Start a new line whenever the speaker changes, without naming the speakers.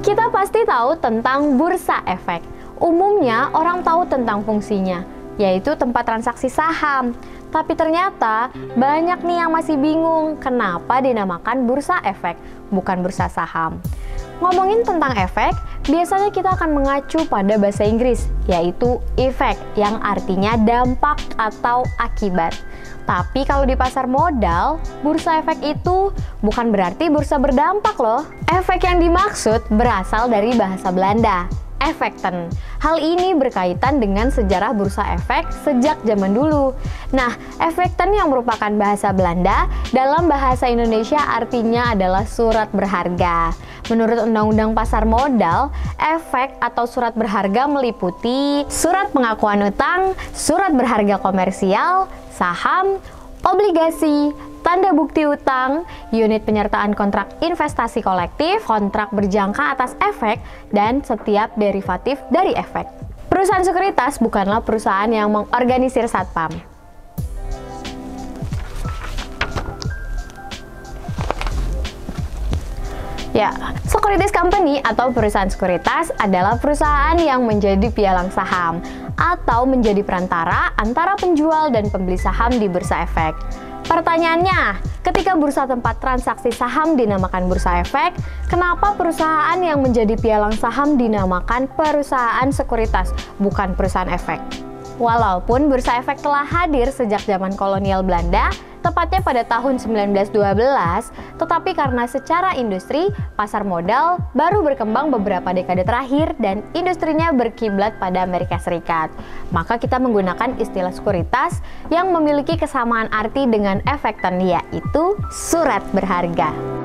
Kita pasti tahu tentang bursa efek. Umumnya orang tahu tentang fungsinya, yaitu tempat transaksi saham. Tapi ternyata banyak nih yang masih bingung kenapa dinamakan bursa efek, bukan bursa saham. Ngomongin tentang efek, biasanya kita akan mengacu pada bahasa Inggris, yaitu effect, yang artinya dampak atau akibat. Tapi kalau di pasar modal, bursa efek itu bukan berarti bursa berdampak loh. Efek yang dimaksud berasal dari bahasa Belanda, effecten. Hal ini berkaitan dengan sejarah bursa efek sejak zaman dulu. Nah, effecten yang merupakan bahasa Belanda, dalam bahasa Indonesia artinya adalah surat berharga. Menurut Undang-Undang Pasar Modal, efek atau surat berharga meliputi surat pengakuan utang, surat berharga komersial, saham, obligasi, tanda bukti utang, unit penyertaan kontrak investasi kolektif, kontrak berjangka atas efek, dan setiap derivatif dari efek. Perusahaan sekuritas bukanlah perusahaan yang mengorganisir satpam. Ya, securities company atau perusahaan sekuritas adalah perusahaan yang menjadi pialang saham atau menjadi perantara antara penjual dan pembeli saham di bursa efek. Pertanyaannya, ketika bursa tempat transaksi saham dinamakan bursa efek, kenapa perusahaan yang menjadi pialang saham dinamakan perusahaan sekuritas, bukan perusahaan efek? Walaupun bursa efek telah hadir sejak zaman kolonial Belanda, tepatnya pada tahun 1912, tetapi karena secara industri, pasar modal baru berkembang beberapa dekade terakhir dan industrinya berkiblat pada Amerika Serikat. Maka kita menggunakan istilah sekuritas yang memiliki kesamaan arti dengan effecten, yaitu surat berharga.